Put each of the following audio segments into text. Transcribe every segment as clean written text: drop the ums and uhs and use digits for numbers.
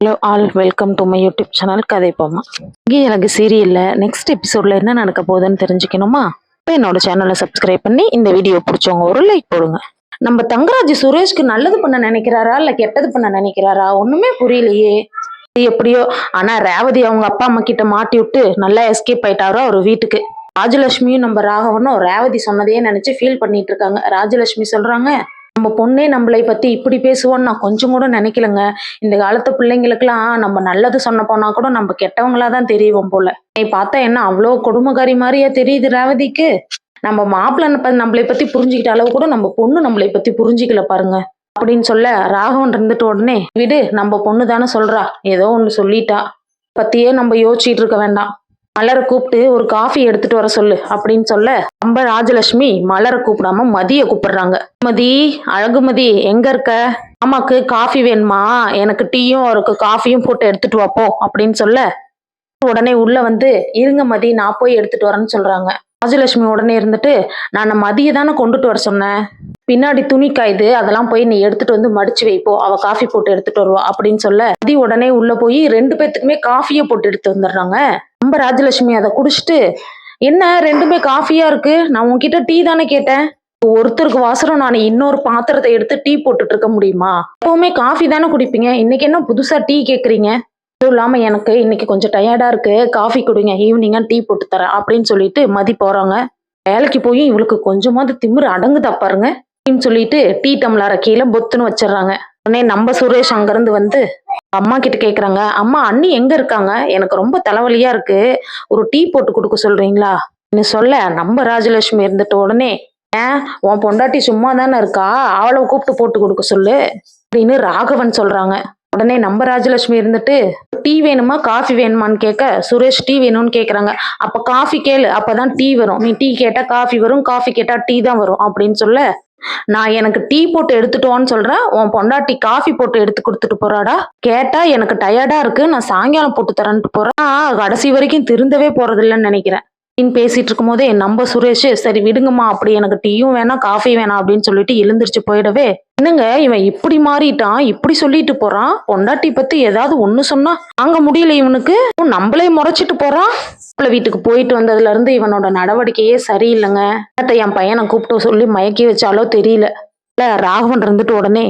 Hello all welcome to my YouTube channel கதை போமா. இங்கே எனக்கு சீரியல்ல நெக்ஸ்ட் எபிசோட்ல என்ன நடக்க போகுதுன்னு தெரிஞ்சுக்கணுமா? இப்போ என்னோட சேனலை சப்ஸ்கிரைப் பண்ணி இந்த வீடியோ பிடிச்சவங்க ஒரு லைக் போடுங்க. நம்ம தங்கராஜ் சுரேஷ்க்கு நல்லது பண்ண நினைக்கிறாரா இல்ல கெட்டது பண்ண நினைக்கிறாரா ஒண்ணுமே புரியலையே. எப்படியோ ஆனா ரேவதி அவங்க அப்பா அம்மா கிட்ட மாட்டி விட்டு நல்லா எஸ்கேப் ஆயிட்டாரோ அவர் வீட்டுக்கு. ராஜலட்சுமியும் நம்ம ராகவனும் ரேவதி சொன்னதையே நினைச்சு ஃபீல் பண்ணிட்டு இருக்காங்க. ராஜலட்சுமி சொல்றாங்க, நம்ம பொண்ணே நம்மளை பத்தி இப்படி பேசுவோன்னு நான் கொஞ்சம் கூட நினைக்கலங்க. இந்த காலத்து பிள்ளைங்களுக்கெல்லாம் நம்ம நல்லது சொன்ன போனா கூட நம்ம கெட்டவங்களாதான் தெரியும் போல. நீ பார்த்தா என்ன அவ்வளோ கொடுமைக்காரி மாதிரியா தெரியுது ரேவதிக்கு? நம்ம மாப்பிள்ளை நம்மளை பத்தி புரிஞ்சுக்கிட்ட அளவு கூட நம்ம பொண்ணு நம்மளை பத்தி புரிஞ்சுக்கல பாருங்க அப்படின்னு சொல்ல, ராகவன் இருந்துட்டு உடனே விடு, நம்ம பொண்ணு தானே சொல்றா, ஏதோ ஒண்ணு சொல்லிட்டா, பத்தியே நம்ம யோசிச்சுட்டு இருக்க வேண்டாம், மலரை கூப்பிட்டு ஒரு காஃபி எடுத்துட்டு வர சொல்லு அப்படின்னு சொல்ல, நம்ம ராஜலட்சுமி மலரை கூப்பிடாம மதிய கூப்பிடுறாங்க. மதி, அழகுமதி எங்க இருக்க? அம்மாக்கு காஃபி வேணுமா? எனக்கு டீயும் அவருக்கு காஃபியும் போட்டு எடுத்துட்டு வாப்போ அப்படின்னு சொல்ல, உடனே உள்ள வந்து இருங்க மதி, நான் போய் எடுத்துட்டு வரேன்னு சொல்றாங்க. ராஜலட்சுமி உடனே இருந்துட்டு, நான் மதிய தானே கொண்டுட்டு வர சொன்னேன், பின்னாடி துணி காயுது, அதெல்லாம் போய் நீ எடுத்துட்டு வந்து மடிச்சு வைப்போ, அவ காஃபி போட்டு எடுத்துட்டு வருவா அப்படின்னு சொல்ல, மதி உடனே உள்ள போய் 2 பேத்துக்குமே காஃபியை போட்டு எடுத்து வந்துடுறாங்க. நம்ம ராஜலட்சுமி அதை குடிச்சிட்டு, என்ன ரெண்டுமே காஃபியா இருக்கு, நான் உன்கிட்ட டீ தானே கேட்டேன், ஒருத்தருக்கு வாசரம் நான் இன்னொரு பாத்திரத்தை எடுத்து டீ போட்டுட்டு இருக்க முடியுமா? எப்பவுமே காஃபி தானே குடிப்பீங்க, இன்னைக்கு என்ன புதுசா டீ கேக்குறீங்க? அதுவும் இல்லாம எனக்கு இன்னைக்கு கொஞ்சம் டயர்டா இருக்கு, காஃபி குடிங்க, ஈவினிங்கா டீ போட்டு தரேன் அப்படின்னு சொல்லிட்டு மதி போறாங்க. வேலைக்கு போய் இவளுக்கு கொஞ்சமாவது திமிரு அடங்குதா பாருங்க அப்படின்னு சொல்லிட்டு டீ டம்ளரை கீழே பொத்துன்னு வச்சிடறாங்க. உடனே நம்ம சுரேஷ் அங்கிருந்து வந்து அம்மா கிட்ட கேக்குறாங்க, அம்மா அண்ணி எங்க இருக்காங்க, எனக்கு ரொம்ப தலைவலியா இருக்கு, ஒரு டீ போட்டு கொடுக்க சொல்றீங்களா சொல்ல, நம்ம ராஜலட்சுமி இருந்துட்டு உடனே, ஏன் உன் பொண்டாட்டி சும்மா தானே இருக்கா, அவளை கூப்பிட்டு போட்டு கொடுக்க சொல்லு அப்படின்னு ராகவன் சொல்றாங்க. உடனே நம்ம ராஜலட்சுமி இருந்துட்டு, டீ வேணுமா காஃபி வேணுமான்னு கேட்க, சுரேஷ் டீ வேணும்னு கேக்குறாங்க. அப்ப காஃபி கேளு, அப்பதான் டீ வரும், நீ டீ கேட்டா காஃபி வரும், காஃபி கேட்டா டீ தான் வரும் அப்படின்னு சொல்ல, நான் எனக்கு டீ போட்டு எடுத்துட்டோன்னு சொல்றேன், உன் பொண்டாட்டி காஃபி போட்டு எடுத்து கொடுத்துட்டு போறாடா, கேட்டா எனக்கு டயர்டா இருக்கு, நான் சாயங்காலம் போட்டு தரேன்ட்டு போறேன், கடைசி வரைக்கும் திருந்தவே போறது இல்லைன்னு நினைக்கிறேன் பேசிட்டு இருக்கும் போதே நம்ம சுரேஷ், சரி விடுங்கம்மா, அப்படி எனக்கு டீயும் வேணாம் காஃபி வேணாம் அப்படின்னு சொல்லிட்டு எழுந்திரிச்சு போயிடவே, என்னங்க இவன் இப்படி மாறிட்டான், இப்படி சொல்லிட்டு போறான், பொண்டாட்டி பத்தி ஏதாவது ஒண்ணு சொன்னா தாங்க முடியல இவனுக்கு, நம்மளே முறைச்சிட்டு போறான். வீட்டுக்கு போயிட்டு வந்ததுல இருந்து இவனோட நடவடிக்கையே சரியில்லைங்க. என் பையனை கூப்பிட்டு சொல்லி மயக்கி வச்சாலோ தெரியல. ராகவன் இருந்துட்டு உடனே,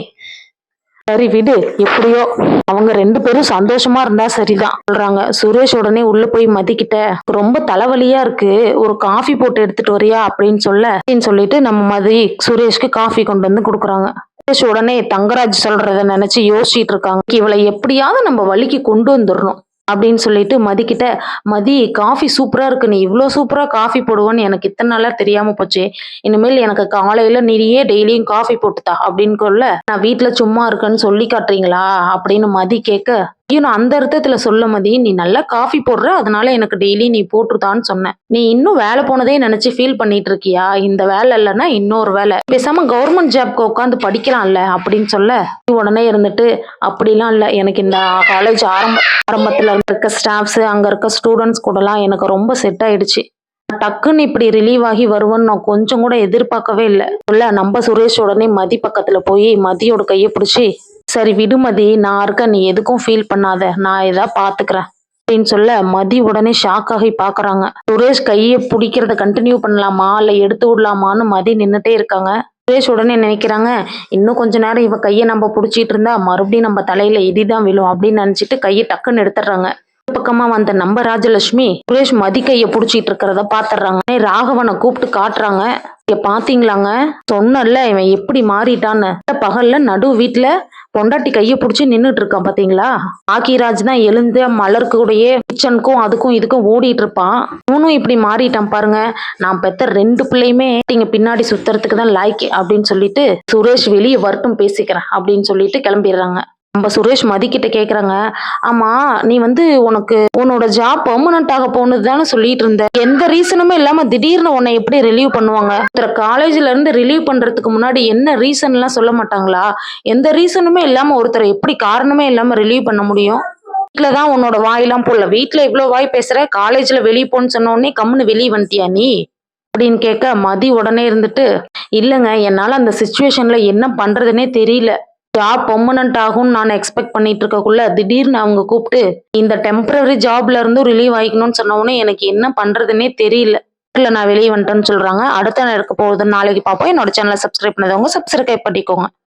சரி விடு, எப்படியோ அவங்க 2 பேரும் சந்தோஷமா இருந்தா சரிதான் சொல்றாங்க. சுரேஷ் உடனே உள்ள போய் மதிக்கிட்ட, ரொம்ப தலைவலியா இருக்கு, ஒரு காஃபி போட்டு எடுத்துட்டு வரியா அப்படின்னு சொல்லிட்டு நம்ம மதி சுரேஷ்க்கு காஃபி கொண்டு வந்து கொடுக்குறாங்க. சுரேஷ் உடனே தங்கராஜ் சொல்றத நினைச்சு யோசிச்சுட்டு இருக்காங்க, இவளை எப்படியாவது நம்ம வழிக்கு கொண்டு வந்துடணும் அப்படின்னு சொல்லிட்டு மதிக்கிட்ட, மதி காஃபி சூப்பரா இருக்கு, நீ இவ்வளோ சூப்பரா காஃபி போடுவோன்னு எனக்கு இத்தனை நாளா தெரியாம போச்சு, இனிமேல் எனக்கு காலையில நீயே டெய்லியும் காஃபி போட்டுத்தா அப்படின்னு சொல்ல, நான் வீட்டுல சும்மா இருக்கேன்னு சொல்லி காட்டுறீங்களா அப்படின்னு மதி கேட்க, ஐயோ நான் அந்த அர்த்தத்துல சொல்ல மதி, நீ நல்லா காஃபி போடுற, அதனால எனக்கு டெய்லி நீ போட்டுதான்னு சொன்னேன், நீ இன்னும் வேலை போனதே நினைச்சு ஃபீல் பண்ணிட்டு இருக்கியா, இந்த வேலை இல்லைன்னா இன்னொரு வேலை, பேசாம கவர்மெண்ட் ஜாப்க்கு உட்காந்து படிக்கலாம்ல அப்படின்னு சொல்ல, உடனே இருந்துட்டு, அப்படிலாம் இல்லை, எனக்கு இந்த காலேஜ் ஆரம்பத்துல இருக்க ஸ்டாஃப்ஸ் அங்க இருக்க ஸ்டூடெண்ட்ஸ் கூடலாம் எனக்கு ரொம்ப செட் ஆயிடுச்சு, டக்குன்னு இப்படி ரிலீவ் ஆகி வருவேன்னு நான் கொஞ்சம் கூட எதிர்பார்க்கவே இல்லை சொல்ல, நம்ம சுரேஷ் உடனே மதி பக்கத்துல போய் மதியோட கையை பிடிச்சி, சரி விடு மதி, நான் இருக்க, நீ எதுக்கும் ஃபீல் பண்ணாத, நான் ஏதா பாத்துக்கிறேன் அப்படின்னு சொல்ல, மதி உடனே ஷாக் ஆகி பாக்குறாங்க. சுரேஷ் கையை பிடிக்கிறத கண்டினியூ பண்ணலாமா இல்ல எடுத்து விடலாமான்னு மதி நின்னுட்டே இருக்காங்க. சுரேஷ் உடனே நினைக்கிறாங்க, இன்னும் கொஞ்ச நேரம் இவ கையை நம்ம பிடிச்சிட்டு இருந்தா மறுபடியும் நம்ம தலையில இடிதான் விழும் அப்படின்னு நினைச்சிட்டு கையை டக்குன்னு எடுத்துடுறாங்க. பக்கமா வந்த நம்ம ராஜலட்சுமி சுரேஷ் மதி கையை புடிச்சிட்டு இருக்கிறத பாத்துறாங்க. ராகவனை கூப்பிட்டு காட்டுறாங்க, பாத்தீங்களாங்க, சொன்னல இவன் எப்படி மாறிட்டான்னு, பகல்ல நடு வீட்டுல பொண்டாட்டி கையை பிடிச்சி நின்றுட்டு இருக்கான் பாத்தீங்களா, ஆக்கிராஜ் தான் எழுந்து மலருக்கு கூடயே கிச்சனுக்கும் அதுக்கும் இதுக்கும் ஓடிட்டு இருப்பான், அவனும் இப்படி மாறிட்டான் பாருங்க, நான் பெத்த 2 பிள்ளையுமே நீங்க பின்னாடி சுத்துறதுக்கு தான் லாய்க்கு அப்படின்னு சொல்லிட்டு, சுரேஷ் வெளியே வரட்டும் பேசிக்கிறேன் அப்படின்னு சொல்லிட்டு கிளம்பிடுறாங்க. நம்ம சுரேஷ் மதிக்கிட்ட கேக்குறாங்க, ஆமா நீ உனக்கு உன்னோட ஜாப் பெர்மனன்ட் ஆக போனதுதானே சொல்லிட்டு இருந்த, எந்த ரீசனுமே இல்லாம திடீர்னு உன்னை எப்படி ரிலீவ் பண்ணுவாங்க, காலேஜ்ல இருந்து ரிலீவ் பண்றதுக்கு முன்னாடி என்ன ரீசன் எல்லாம் சொல்ல மாட்டாங்களா, எந்த ரீசனுமே இல்லாம ஒருத்தரை எப்படி காரணமே இல்லாம ரிலீவ் பண்ண முடியும், வீட்டுலதான் உன்னோட வாயெல்லாம் போடல, வீட்டுல இவ்வளவு வாய் பேசுற, காலேஜ்ல வெளியே போன்னு சொன்ன உடனே கம்முன்னு வெளியே வந்துட்டியா நீ அப்படின்னு கேட்க, மதி உடனே இருந்துட்டு, இல்லைங்க என்னால அந்த சிச்சுவேஷன்ல என்ன பண்றதுன்னே தெரியல, ஜாப் பெர்மனன்ட் ஆகும்னு நான் எக்ஸ்பெக்ட் பண்ணிட்டு இருக்கக்குள்ள திடீர்னு அவங்க கூப்பிட்டு இந்த டெம்பரரி ஜாப்ல இருந்து ரிலீவ் ஆகிக்கணும்னு சொன்ன உடனே எனக்கு என்ன பண்றதுன்னே தெரியல. இல்ல நான் வெளியே வந்துட்டேன்னு சொல்றாங்க. அடுத்த இருக்க போகுது நாளைக்கு பார்ப்போம். என்னோட சேனலை சப்ஸ்கிரைப் பண்ணாதவங்க சப்ஸ்கிரைப் பண்ணிக்கோங்க.